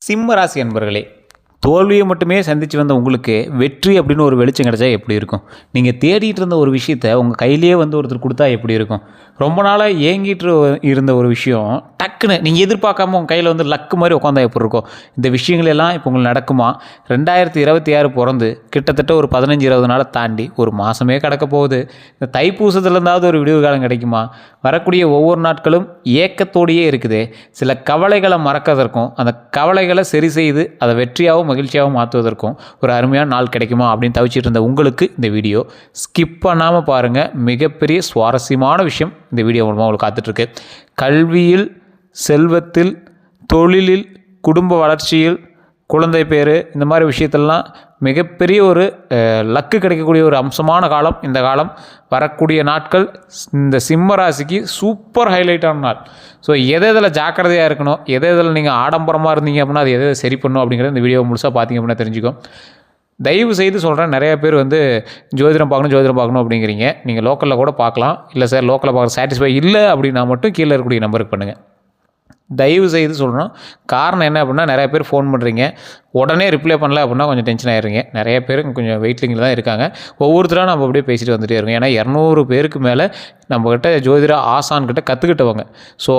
சிம்ம ராசி அன்பர்களே, தோல்வியை மட்டுமே சந்தித்து வந்த உங்களுக்கு வெற்றி அப்படின்னு ஒரு வெளிச்சம் கிடச்சா எப்படி இருக்கும்? நீங்கள் தேடிட்டு இருந்த ஒரு விஷயத்தை உங்கள் கையிலேயே ஒருத்தர் கொடுத்தா எப்படி இருக்கும்? ரொம்ப நாளாக ஏங்கிட்டு இருந்த ஒரு விஷயம் டக்குன்னு நீங்கள் எதிர்பார்க்காம உங்கள் கையில் லக்கு மாதிரி உட்காந்தா எப்படி இருக்கும்? இந்த விஷயங்கள் எல்லாம் இப்போ உங்களுக்கு நடக்குமா? 2026 பிறந்து கிட்டத்தட்ட ஒரு 15-20 நாளை தாண்டி ஒரு மாதமே கிடக்க போகுது. இந்த தைப்பூசத்துலேருந்தாவது ஒரு விடுவு காலம் கிடைக்குமா? வரக்கூடிய ஒவ்வொரு நாட்களும் ஏக்கத்தோடையே இருக்குது. சில கவலைகளை மறக்கிறதற்கும் அந்த கவலைகளை சரி செய்து அதை வெற்றியாகவும் மகிழ்ச்சியாகவும் மாற்றுவதற்கும் ஒரு அருமையான நாள் கிடைக்குமா அப்படின்னு தவிச்சிட்டு இருந்த உங்களுக்கு இந்த வீடியோ ஸ்கிப் பண்ணாமல் பாருங்கள். மிகப்பெரிய சுவாரஸ்யமான விஷயம் இந்த வீடியோ மூலமாக உங்களுக்கு காத்துட்ருக்கு. கல்வியில், செல்வத்தில், தொழிலில், குடும்ப வளர்ச்சியில், குழந்தை பேர், இந்த மாதிரி விஷயத்தெல்லாம் மிகப்பெரிய ஒரு லக்கு கிடைக்கக்கூடிய ஒரு அம்சமான காலம் இந்த காலம். வரக்கூடிய நாட்கள் இந்த சிம்ம ராசிக்கு சூப்பர் ஹைலைட்டான நாள். ஸோ எதில் ஜாக்கிரதையாக இருக்கணும், எதில் நீங்கள் ஆடம்பரமாக இருந்தீங்க அப்படின்னா அது எதை சரி பண்ணணும் அப்படிங்கிறது இந்த வீடியோ முழுசாக பார்த்தீங்க அப்படின்னா தெரிஞ்சுக்கும். தயவு செய்து சொல்கிறேன், நிறைய பேர் ஜோதிடம் பார்க்கணும் அப்படிங்கிறீங்க. நீங்கள் லோக்கலில் கூட பார்க்கலாம். இல்லை சார் லோக்கலில் பார்க்க சாட்டிஸ்ஃபை இல்லை அப்படின்னா மட்டும் கீழே இருக்கக்கூடிய நம்பருக்கு பண்ணுங்கள். தயவு செய்து சொல்கிறோம். காரணம் என்ன அப்படின்னா, நிறைய பேர் ஃபோன் பண்ணுறீங்க, உடனே ரிப்ளை பண்ணல அப்படின்னா கொஞ்சம் டென்ஷன் ஆகிடுறீங்க. நிறைய பேர் கொஞ்சம் வெயிட்டிங்கில் தான் இருக்காங்க. ஒவ்வொருத்தராக நம்ம அப்படியே பேசிட்டு வந்துகிட்டே இருக்கோம். ஏன்னா 200 பேருக்கு மேலே நம்மக்கிட்ட ஜோதிட ஆசான்கிட்ட கற்றுக்கிட்டவங்க. ஸோ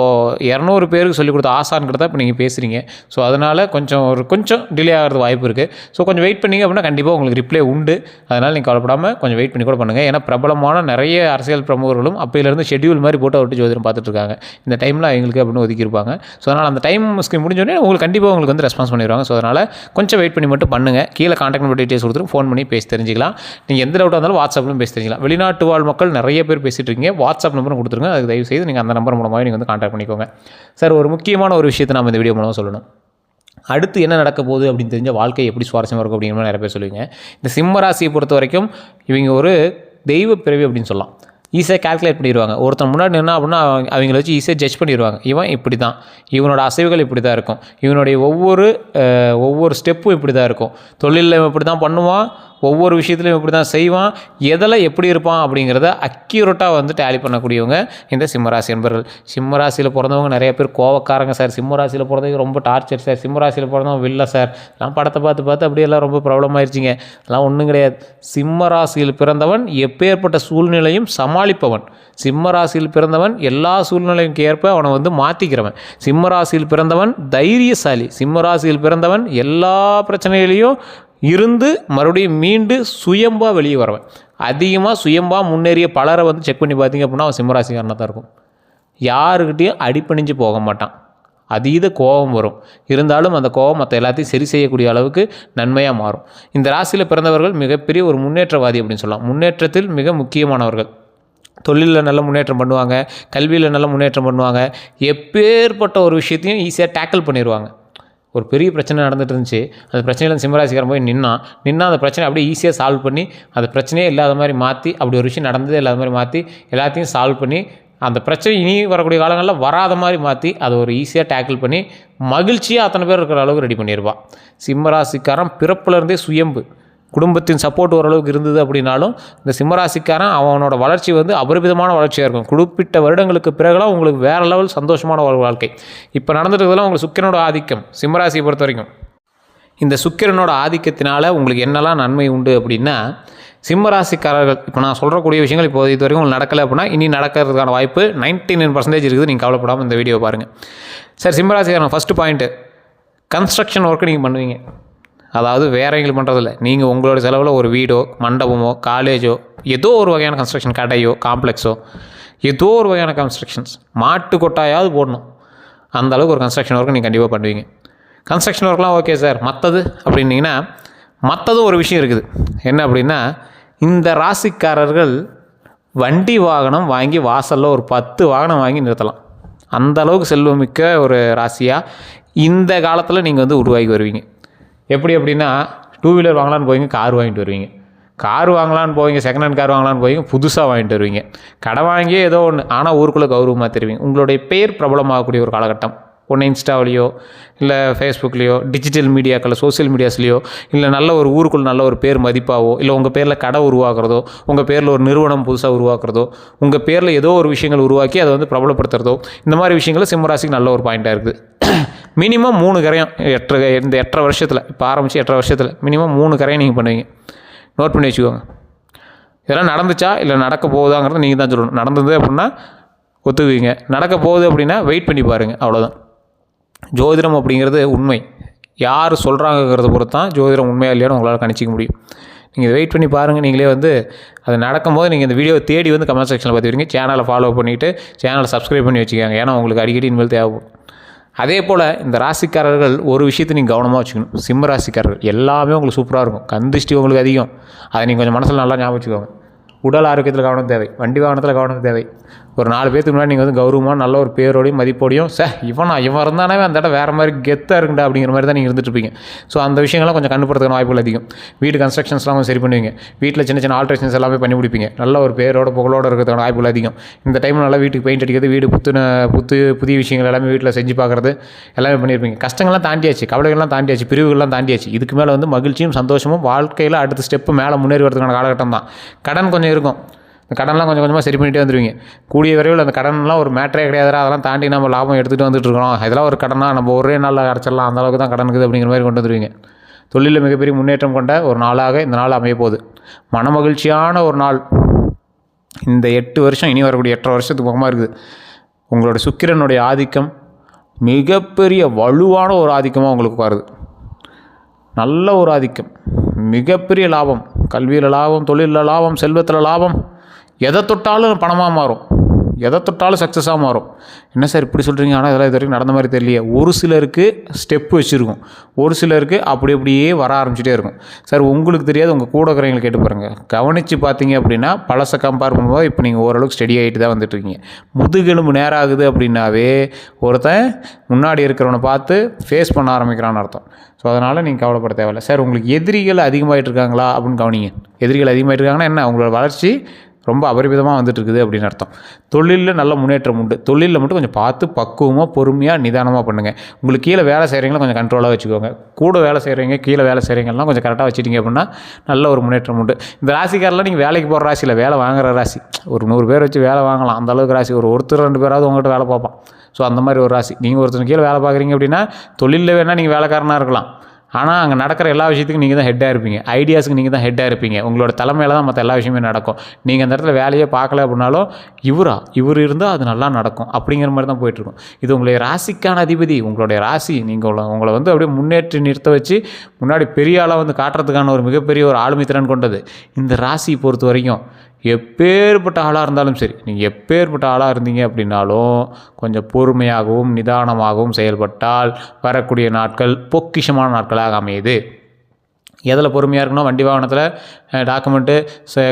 200 பேருக்கு சொல்லிக் கொடுத்த ஆசான்கிட்ட தான் இப்போ நீங்கள் பேசுகிறீங்க. ஸோ அதனால் கொஞ்சம் டிலே ஆகிறது வாய்ப்பு இருக்குது. ஸோ கொஞ்சம் வெயிட் பண்ணிங்க அப்படின்னா கண்டிப்பாக உங்களுக்கு ரிப்ளை உண்டு. அதனால் நீங்கள் கவலைப்படாமல் கொஞ்சம் வெயிட் பண்ணி கூட பண்ணுங்கள். ஏன்னா பிரபலமான நிறைய அரசியல் பிரமுகர்களும் அப்போயிலேருந்து ஷெட்யூல் மாதிரி போட்டு விட்டு ஜோதிடம் பார்த்துட்ருக்காங்க. இந்த டைமில் அவங்களுக்கு அப்படின்னு ஒதுக்கியிருப்பாங்க. ஸோ அதனால் அந்த டைம் முடிஞ்சோடனே உங்களுக்கு கண்டிப்பாக உங்களுக்கு ரெஸ்பான்ஸ் பண்ணிடுவாங்க. ஸோ அதனால் கொஞ்சம் வெயிட் பண்ணி மட்டும் பண்ணுங்கள். கீழே கான்டாக்ட் நம்பர் டீட்டெயில்ஸ் கொடுத்துட்டு ஃபோன் பண்ணி பேசி தெரிஞ்சிக்கலாம். நீங்கள் எந்த டவுட்டாக இருந்தாலும் வாட்ஸ்அப்லையும் பேசி தெரிஞ்சிக்கலாம். வெளிநாட்டு வாழ் மக்கள் நிறைய பேர் பேசிகிட்டு இருக்கீங்க. வாட்ஸ்அப் நம்பரும் கொடுத்துருங்க. அதுக்கு தயவு செய்து நீங்கள் அந்த நம்பர் மூலமாக நீங்கள் கான்டாக்ட் பண்ணிக்கோங்க. சார், ஒரு முக்கியமான ஒரு விஷயத்தை நம்ம இந்த வீடியோ மூலமாக சொல்லணும். அடுத்து என்ன நடக்க போகுது அப்படின்னு தெரிஞ்ச வாழ்க்கை எப்படி சுவாரஸ்யமாக இருக்கும் அப்படிங்கிற நிறைய பேர் சொல்லுவீங்க. இந்த சிம்ம ராசியை பொறுத்த வரைக்கும் இவங்க ஒரு தெய்வ பிறவி அப்படின்னு சொல்லலாம். ஈஸியாக கால்குலேட் பண்ணிடுவாங்க. ஒருத்தன் முன்னாடி என்ன அப்படின்னா அவங்கள வச்சு ஈஸியாக ஜட்ஜ் பண்ணிடுவாங்க. இவன் இப்படி தான், இவனோட அசைவுகள் இப்படி தான் இருக்கும், இவனுடைய ஒவ்வொரு ஸ்டெப்பும் இப்படி தான் இருக்கும், தொழிலில் இப்படி தான் பண்ணுவான், ஒவ்வொரு விஷயத்துலையும் இப்படி தான் செய்வான், எதில் எப்படி இருப்பான் அப்படிங்கிறத அக்யூரேட்டாக டேலி பண்ணக்கூடியவங்க இந்த சிம்மராசி என்பர்கள். சிம்மராசியில் பிறந்தவங்க நிறைய பேர் கோவக்காரங்க சார், சிம்மராசியில் பிறந்தவங்க ரொம்ப டார்ச்சர் சார், சிம்மராசியில் பிறந்தவங்க வில்ல சார், எல்லாம் படத்தை பார்த்து அப்படியெல்லாம் ரொம்ப ப்ராப்ளம் ஆயிடுச்சிங்க. அதெல்லாம் ஒன்றும் கிடையாது. சிம்மராசியில் பிறந்தவன் எப்பேற்பட்ட சூழ்நிலையும் சமாளிப்பவன். சிம்மராசியில் பிறந்தவன் எல்லா சூழ்நிலையும் ஏற்ப அவனை மாற்றிக்கிறவன். சிம்மராசியில் பிறந்தவன் தைரியசாலி. சிம்மராசியில் பிறந்தவன் எல்லா பிரச்சனைகளையும் இருந்து மறுபடியும் மீண்டு சுயம்பாக வெளியே வரவன். அதிகமாக சுயம்பாக முன்னேறிய பலரை செக் பண்ணி பார்த்தீங்க அப்படின்னா அவன் சிம்மராசிக்காரனாக தான் இருக்கும். யாருக்கிட்டையும் அடிப்பணிஞ்சு போக மாட்டான். அதீத கோபம் வரும். இருந்தாலும் அந்த கோபம் மற்ற எல்லாத்தையும் சரி செய்யக்கூடிய அளவுக்கு நன்மையாக மாறும். இந்த ராசியில் பிறந்தவர்கள் மிகப்பெரிய ஒரு முன்னேற்றவாதி அப்படின்னு சொல்லலாம். முன்னேற்றத்தில் மிக முக்கியமானவர்கள். தொழிலில் நல்ல முன்னேற்றம் பண்ணுவாங்க, கல்வியில் நல்ல முன்னேற்றம் பண்ணுவாங்க. எப்பேற்பட்ட ஒரு விஷயத்தையும் ஈஸியாக டேக்கிள் பண்ணிடுவாங்க. ஒரு பெரிய பிரச்சனை நடந்துட்டு இருந்துச்சு, அந்த பிரச்சனையில் சிம்மராசிக்காரன் போய் நின்னா அந்த பிரச்சனை அப்படியே ஈஸியாக சால்வ் பண்ணி அந்த பிரச்சனையே இல்லாத மாதிரி மாற்றி, அப்படி ஒரு விஷயம் நடந்ததே இல்லாத மாதிரி மாற்றி எல்லாத்தையும் சால்வ் பண்ணி அந்த பிரச்சனை இனி வரக்கூடிய காலங்களில் வராத மாதிரி மாற்றி அதை ஒரு ஈஸியாக டேக்கிள் பண்ணி மகிழ்ச்சியாக அத்தனை பேர் இருக்கிற அளவுக்கு ரெடி பண்ணிடுவான். சிம்மராசிக்காரன் பிறப்புலேருந்தே சுயம்பு. குடும்பத்தின் சப்போர்ட் ஓரளவுக்கு இருந்தது அப்படின்னாலும் இந்த சிம்மராசிக்காரன் அவனோட வளர்ச்சி அபரிமிதமான வளர்ச்சியாக இருக்கும். குறிப்பிட்ட வருடங்களுக்கு பிறகுலாம் உங்களுக்கு வேறு லெவல் சந்தோஷமான ஒரு வாழ்க்கை. இப்போ நடந்துட்டுலாம் உங்களுக்கு சுக்கிரனோட ஆதிக்கம். சிம்மராசியை பொறுத்த வரைக்கும் இந்த சுக்கிரனோட ஆதிக்கத்தினால உங்களுக்கு என்னெல்லாம் நன்மை உண்டு அப்படின்னா, சிம்மராசிக்காரர்கள் இப்போ நான் சொல்கிறக்கூடிய விஷயங்கள் இப்போ இது வரைக்கும் உங்களுக்கு நடக்கலை அப்படின்னா இனி நடக்கிறதுக்கான வாய்ப்பு 99% இருக்குது. நீங்கள் கவலைப்படாமல் இந்த வீடியோ பாருங்கள். சார், சிம்மராசிக்காரன் ஃபஸ்ட்டு பாயிண்ட்டு, கன்ஸ்ட்ரக்ஷன் ஒர்க்கு நீங்கள் பண்ணுவீங்க. அதாவது வேற எங்களுக்கு பண்ணுறதில்ல, நீங்கள் உங்களோட செலவில் ஒரு வீடோ, மண்டபமோ, காலேஜோ, ஏதோ ஒரு வகையான கன்ஸ்ட்ரக்ஷன், கடையோ, காம்ப்ளெக்ஸோ, ஏதோ ஒரு வகையான கன்ஸ்ட்ரக்ஷன்ஸ், மாட்டு கொட்டாயாவது போடணும். அந்த அளவுக்கு ஒரு கன்ஸ்ட்ரக்ஷன் ஒர்க்கு நீங்கள் கண்டிப்பாக பண்ணுவீங்க. கன்ஸ்ட்ரக்ஷன் ஒர்க்லாம் ஓகே சார், மற்றது அப்படின்னீங்கன்னா மற்றதும் ஒரு விஷயம் இருக்குது. என்ன அப்படின்னா, இந்த ராசிக்காரர்கள் வண்டி வாகனம் வாங்கி வாசலில் ஒரு 10 வாகனம் வாங்கி நிறுத்தலாம். அந்த அளவுக்கு செல்வமிக்க ஒரு ராசியாக இந்த காலத்தில் நீங்கள் உருவாகி வருவீங்க. எப்படி அப்படின்னா, 2 வீலர் வாங்கலான்னு போவீங்க, கார் வாங்கிட்டு வருவீங்க. கார் வாங்கலான்னு போவீங்க, செகண்ட் ஹேண்ட் கார் வாங்கலான்னு போவீங்க, புதுசாக வாங்கிட்டு வருவீங்க. கடை வாங்கியே ஏதோ ஒன்று, ஆனால் ஊருக்குள்ளே கௌரவமாக தருவீங்க. உங்களுடைய பேர் பிரபலமாகக்கூடிய ஒரு காலகட்டம். ஒன்று இன்ஸ்டாவிலையோ இல்லை ஃபேஸ்புக்லேயோ, டிஜிட்டல் மீடியாக்களில், சோசியல் மீடியாஸ்லேயோ, இல்லை நல்ல ஒரு ஊருக்குள்ள நல்ல ஒரு பேர் மதிப்பாவோ, இல்லை உங்கள் பேரில் கடை உருவாக்குறதோ, உங்கள் பேரில் ஒரு நிறுவனம் புதுசாக உருவாக்குறதோ, உங்கள் பேரில் ஏதோ ஒரு விஷயங்கள் உருவாக்கி அதை பிரபலப்படுத்துறதோ, இந்த மாதிரி விஷயங்கள் சிம்மராசிக்கு நல்ல ஒரு பாயிண்ட்டாக இருக்குது. மினிமம் 3 கரையும் இந்த 8.5 வருஷத்தில், இப்போ ஆரம்பித்து 8.5 வருஷத்தில் மினிமம் 3 கரையும் நீங்கள் பண்ணுவீங்க. நோட் பண்ணி வச்சுக்கோங்க. இதெல்லாம் நடந்துச்சா இல்லை நடக்க போகுதாங்கிறத நீங்கள் தான் சொல்லணும். நடந்தது அப்படின்னா ஒத்துக்குவீங்க, நடக்க போகுது அப்படின்னா வெயிட் பண்ணி பாருங்கள், அவ்வளோதான். ஜோதிடம் அப்படிங்கிறது உண்மை, யார் சொல்கிறாங்கிறத பொறுத்து தான் ஜோதிடம் உண்மையாக இல்லையான்னு உங்களால் கணிச்சிக்க முடியும். நீங்கள் வெயிட் பண்ணி பாருங்கள். நீங்களே வந்து அது நடக்கும்போது நீங்கள் இந்த வீடியோவை தேடி வந்து கமெண்ட் செக்ஷனில் பார்த்துக்கிறீங்க. சேனலை ஃபாலோ பண்ணிவிட்டு சேனலை சப்ஸ்கிரைப் பண்ணி வச்சுக்கோங்க. ஏன்னா உங்களுக்கு அடிக்கடி இனிமேல் தேவைப்படும். அதே போல் இந்த ராசிக்காரர்கள் ஒரு விஷயத்தை நீங்கள் கவனமாக வச்சுக்கணும். சிம்ம ராசிக்காரர்கள் எல்லாமே உங்களுக்கு சூப்பராக இருக்கும். கந்திஷ்டி உங்களுக்கு அதிகம், அதை நீங்கள் கொஞ்சம் மனசில் நல்லா ஞாபகம் வச்சுக்கோங்க. உடல் ஆரோக்கியத்தில் கவனம் தேவை, வண்டி வாகனத்தில் கவனம் தேவை. ஒரு 4 பேருக்கு முன்னாடி நீங்கள் வந்து கௌரவமாக நல்ல ஒரு பேரோடையும் மதிப்போடையும் இவன் இருந்தானே அந்த இடம் வேறு மாதிரி கெத்தாக இருக்குண்டா அப்படிங்கிற மாதிரி தான் நீங்கள் இருந்துட்டுருப்பீங்க. ஸோ அந்த விஷயங்கள்லாம் கொஞ்சம் கண்டுபடுறதுக்கான வாய்ப்புகள் அதிகம். வீடு கன்ஸ்ட்ரக்ஷன்ஸ்லாம் கொஞ்சம் சரி பண்ணுவீங்க, வீட்டில் சின்ன சின்ன ஆல்ட்ரேஷன்ஸ் எல்லாமே பண்ணி முடிப்பீங்க. நல்ல ஒரு பேரோட புகழோடு இருக்கிறதுக்கான வாய்ப்புகள் அதிகம். இந்த டைமில் நல்லா வீட்டுக்கு பெயிண்ட் அடிக்கிறது, வீடு புதிய விஷயங்கள் எல்லாமே வீட்டில் செஞ்சு பார்க்குறது எல்லாமே பண்ணியிருப்பீங்க. கஷ்டங்கள்லாம் தாண்டியாச்சு, கவலைகள்லாம் தாண்டியாச்சு, பிரிவுகள்லாம் தாண்டியாச்சு. இதுக்கு மேலே வந்து மகிழ்ச்சியும் சந்தோஷமும் வாழ்க்கையில் அடுத்த ஸ்டெப்பு மேலே முன்னேறி வரதுக்கான காலகட்டம் தான். கடன் கொஞ்சம் இருக்கும், இந்த கடன்லாம் கொஞ்சம் கொஞ்சமாக சரி பண்ணிகிட்டே வந்துடுவீங்க. கூடிய விரைவில் அந்த கடன்லாம் ஒரு மேட்டரே கிடையாது, அதெல்லாம் தாண்டி நம்ம லாபம் எடுத்துகிட்டு வந்துட்டு இருக்கிறோம். இதெல்லாம் ஒரு கடனா, நம்ம ஒரே நாளில் அடைச்சிடலாம், அந்தளவுக்கு தான் கடன் இருக்குது அப்படிங்கிற மாதிரி கொண்டு வந்துடுவீங்க. தொழிலில் மிகப்பெரிய முன்னேற்றம் கொண்ட ஒரு நாளாக இந்த நாள் அமைய போகுது. மனமகிழ்ச்சியான ஒரு நாள் இந்த 8 வருஷம், இனி வரக்கூடிய 8.5 வருஷத்துக்கு பக்கமாக இருக்குது. உங்களோட சுக்கிரனுடைய ஆதிக்கம் மிகப்பெரிய வலுவான ஒரு ஆதிக்கமாக உங்களுக்கு வருது. நல்ல ஒரு ஆதிக்கம், மிகப்பெரிய லாபம், கல்வியில் லாபம், தொழிலில் லாபம், செல்வத்தில் லாபம். எதை தொட்டாலும் பணமாக மாறும், எதை தொட்டாலும் சக்ஸஸாக மாறும். என்ன சார் இப்படி சொல்கிறீங்க? ஆனால் இதெல்லாம் இது வரைக்கும் நடந்த மாதிரி தெரியலையே. ஒரு சிலருக்கு ஸ்டெப்பு வச்சுருக்கும், ஒரு சிலருக்கு அப்படியே வர ஆரம்பிச்சிட்டே இருக்கும். சார் உங்களுக்கு தெரியாது, உங்கள் கூட இருக்கிறவங்களை கேட்டு பாருங்கள். கவனித்து பார்த்தீங்க அப்படின்னா பழசை கம்பேர் பண்ணும்போது இப்போ நீங்கள் ஓரளவுக்கு ஸ்டடி ஆகிட்டு தான் வந்துட்டுருக்கீங்க. முதுகெலும்பு நேராகுது அப்படின்னாவே ஒருத்தன் முன்னாடி இருக்கிறவனை பார்த்து ஃபேஸ் பண்ண ஆரம்பிக்கிறான்னு அர்த்தம். ஸோ அதனால் நீங்கள் கவலைப்பட தேவையில்லை. சார் உங்களுக்கு எதிரிகள் அதிகமாகிட்டு இருக்காங்களா அப்படின்னு கவனிங்க. எதிரிகள் அதிகமாகிட்டு இருக்காங்கன்னா என்ன, உங்களோட வளர்ச்சி ரொம்ப அபரிமிதமாக வந்துட்டு இருக்குது அப்படின்னு அர்த்தம். தொழிலில் நல்ல முன்னேற்றம் உண்டு. தொழிலில் மட்டும் கொஞ்சம் பார்த்து பக்குவமாக பொறுமையாக நிதானமாக பண்ணுங்கள். உங்களுக்கு கீழே வேலை செய்கிறவங்களும் கொஞ்சம் கண்ட்ரோலாக வச்சுக்கோங்க. கூட வேலை செய்கிறவங்க, கீழே வேலை செய்கிறவங்கலாம் கொஞ்சம் கரெக்டாக வச்சுட்டிங்க அப்படின்னா நல்ல ஒரு முன்னேற்றம் உண்டு. இந்த ராசிக்காரெலாம் நீங்கள் வேலைக்கு போகிற ராசி இல்லை, வேலை வாங்குகிற ராசி. ஒரு 100 பேர் வச்சு வேலை வாங்கலாம், அந்தளவுக்கு ராசி. ஒருத்தர் 2 பேராவது உங்கள்கிட்ட வேலை பார்ப்பான். ஸோ அந்த மாதிரி ஒரு ராசி. நீங்கள் ஒருத்தர் கீழே வேலை பார்க்குறீங்க அப்படின்னா தொழிலில் வேணால் நீங்கள் வேலைக்காரனாக இருக்கலாம், ஆனால் அங்கே நடக்கிற எல்லா விஷயத்துக்கும் நீங்கள் தான் ஹெட்டாக இருப்பீங்க. ஐடியாஸுக்கு நீங்கள் தான் ஹெட்டாக இருப்பீங்க. உங்களோட தலைமையில் தான் மற்ற எல்லா விஷயமே நடக்கும். நீங்கள் அந்த இடத்துல வேலையே பார்க்கல அப்படின்னாலும் இவர் இருந்தால் அது நல்லா நடக்கும் அப்படிங்கிற மாதிரி தான் போயிட்டுருக்கும். இது உங்களுடைய ராசிக்கான அதிபதி, உங்களுடைய ராசி. நீங்கள் உங்களை வந்து அப்படியே முன்னேற்றி நிறுத்த வச்சு முன்னாடி பெரிய ஆளாக வந்து காட்டுறதுக்கான ஒரு மிகப்பெரிய ஒரு ஆளுமை திறன் கொண்டது இந்த ராசி பொறுத்த வரைக்கும். எப்பேற்பட்ட ஆளாக இருந்தாலும் சரி, நீங்கள் எப்பேற்பட்ட ஆளாக இருந்தீங்க அப்படின்னாலும் கொஞ்சம் பொறுமையாகவும் நிதானமாகவும் செயல்பட்டால் வரக்கூடிய நாட்கள் பொக்கிஷமான நாட்களாக அமையுது. எதில் பொறுமையாக இருக்கணும்? வண்டி வாகனத்தில், டாக்குமெண்ட்டு,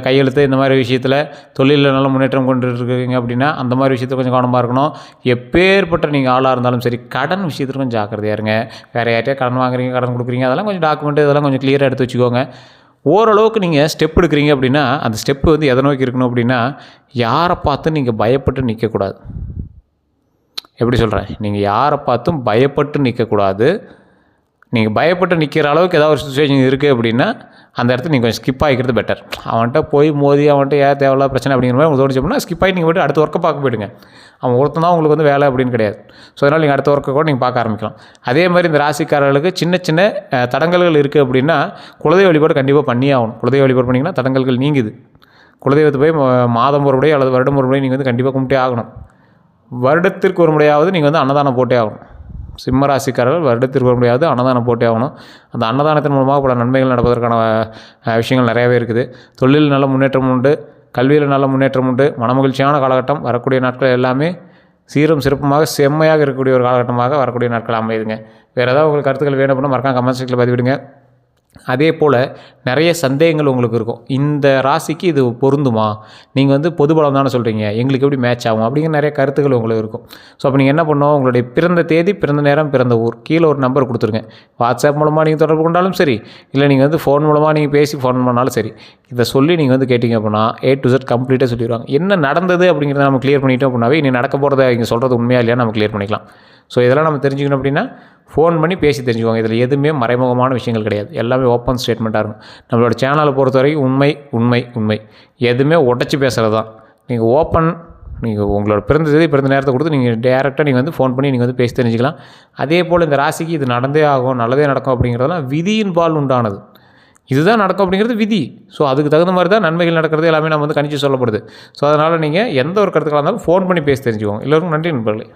கையெழுத்து, இந்த மாதிரி விஷயத்தில். தொழிலில் நல்ல முன்னேற்றம் கொண்டு இருக்கீங்க அப்படின்னா அந்த மாதிரி விஷயத்தில் கொஞ்சம் கவனமாக இருக்கணும். எப்பேற்பட்ட நீங்கள் ஆளாக இருந்தாலும் சரி, கடன் விஷயத்தில் கொஞ்சம் ஜாக்கிரதையாக இருங்க. வேறு யார்ட்டையா கடன் வாங்குறீங்க, கடன் கொடுக்குறீங்க, அதெல்லாம் கொஞ்சம் டாக்குமெண்ட்டு இதெல்லாம் கொஞ்சம் கிளியராக எடுத்து வச்சுக்கோங்க. ஓரளவுக்கு நீங்கள் ஸ்டெப் எடுக்கிறீங்க அப்படின்னா அந்த ஸ்டெப்பு வந்து எதை நோக்கி இருக்கணும் அப்படின்னா, யாரை பார்த்து நீங்கள் பயப்பட்டு நிற்கக்கூடாது. எப்படி சொல்கிறேன்? நீங்கள் யாரை பார்த்தும் பயப்பட்டு நிற்கக்கூடாது. நீங்கள் பயப்பட்டு நிற்கிற அளவுக்கு ஏதாவது ஒரு சுச்சுவேஷன் இருக்குது அப்படின்னா அந்த இடத்துல நீங்கள் கொஞ்சம் ஸ்கிப் ஆகிக்கிறது பெட்டர். அவன்கிட்ட போய் மோதி அவன்கிட்ட ஏன் தேவையில்லாத பிரச்சனை அப்படிங்கிற மாதிரி உங்களுக்கு தோணுச்சு அப்படின்னா ஸ்கிப் ஆகி நீங்கள் போய்ட்டு அடுத்த ஒர்க்கை பார்க்க போயிடுங்க. அவன் ஒருத்தன் தான் உங்களுக்கு வந்து வேலை அப்படின்னு கிடையாது. ஸோ அதனால் நீங்கள் அடுத்த ஒர்க்கை கூட நீங்கள் பார்க்க ஆரம்பிக்கலாம். அதே மாதிரி இந்த ராசிக்காரர்களுக்கு சின்ன சின்ன தடங்கல்கள் இருக்குது அப்படின்னா குலதெய்வ வழிபாடு கண்டிப்பாக பண்ணியே ஆகணும். குலதெய்வ வழிபாடு பண்ணிங்கன்னா தடங்கல்கள் நீங்குது. குலதெய்வத்தை போய் மாதம் ஒரு முறை அல்லது வருடம் ஒரு முறை நீங்கள் வந்து கண்டிப்பாக கும்பிட்டே ஆகணும். வருடத்திற்கு ஒரு முறையாவது நீங்கள் வந்து அன்னதானம் போட்டே ஆகணும். சிம்ம ராசிக்காரர்கள் வருடத்திற்கு ஒரு முறையாவது அன்னதானம் போட்டே ஆகணும். அந்த அன்னதானத்தின் மூலமாக பல நன்மைகள் நடப்பதற்கான விஷயங்கள் நிறையாவே இருக்குது. தொழிலில் நல்ல முன்னேற்றம் உண்டு, கல்வியில் நல்ல முன்னேற்றம் உண்டு. மனமகிழ்ச்சியான காலகட்டம். வரக்கூடிய நாட்கள் எல்லாமே சீரும் சிறப்புமாக செம்மையாக இருக்கக்கூடிய ஒரு காலகட்டமாக வரக்கூடிய நாட்கள் அமையுதுங்க. வேறு ஏதாவது உங்களுக்கு கருத்துக்கள் வேணும் அப்படின்னா மறக்காம கமெண்ட் செக்ஷனில் பதிவிடுங்க. அதே போல் நிறைய சந்தேகங்கள் உங்களுக்கு இருக்கும். இந்த ராசிக்கு இது பொருந்துமா, நீங்கள் வந்து பொது பலம் தானே சொல்கிறீங்க, எங்களுக்கு எப்படி மேட்ச் ஆகும் அப்படிங்கிற நிறைய கருத்துக்கள் உங்களுக்கு இருக்கும். ஸோ அப்போ நீங்கள் என்ன பண்ணணும், உங்களுடைய பிறந்த தேதி, பிறந்த நேரம், பிறந்த ஊர் கீழே ஒரு நம்பர் கொடுத்துருங்க. வாட்ஸ்அப் மூலமாக நீங்கள் தொடர்பு கொண்டாலும் சரி, இல்லை நீங்கள் வந்து ஃபோன் மூலமாக நீங்கள் பேசி ஃபோன் பண்ணாலும் சரி, இதை சொல்லி நீங்கள் வந்து கேட்டிங்க அப்படின்னா A to Z கம்ப்ளீட்டாக சொல்லிடுவாங்க. என்ன நடந்தது அப்படிங்கிறத நம்ம கிளியர் பண்ணிட்டோம் அப்படின்னாவே இனி நடக்க போகிறத இங்கே சொல்கிறது உண்மையாக இல்லையா நம்ம கிளியர் பண்ணிக்கலாம். ஸோ இதெல்லாம் நம்ம தெரிஞ்சுக்கணும் அப்படின்னா ஃபோன் பண்ணி பேசி தெரிஞ்சுக்கோங்க. இதில் எதுவுமே மறைமுகமான விஷயங்கள் கிடையாது, எல்லாமே ஓப்பன் ஸ்டேட்மெண்ட்டாக இருக்கும். நம்மளோட சேனலை பொறுத்த வரைக்கும் உண்மை உண்மை உண்மை, எதுவுமே உடச்சி பேசுகிறது தான். நீங்கள் ஓப்பன் நீங்கள் உங்களோட பிறந்த தேதி பிறந்த நேரத்தை கொடுத்து நீங்கள் டேரெக்டாக நீங்கள் வந்து ஃபோன் பண்ணி நீங்கள் வந்து பேசி தெரிஞ்சுக்கலாம். அதே போல் இந்த ராசிக்கு இது நடந்தே ஆகும், நல்லதே நடக்கும் அப்படிங்கிறதெல்லாம் விதியின் பால் உண்டானது. இதுதான் நடக்கும் அப்படிங்கிறது விதி. ஸோ அதுக்கு தகுந்த மாதிரி தான் நன்மைகள் நடக்கிறது எல்லாமே நம்ம வந்து கணிச்சு சொல்லப்படுது. ஸோ அதனால் நீங்கள் எந்த ஒரு கருத்துக்களாக இருந்தாலும் ஃபோன் பண்ணி பேசி தெரிஞ்சுக்கோங்க. எல்லோருக்கும் நன்றி நண்பர்களே.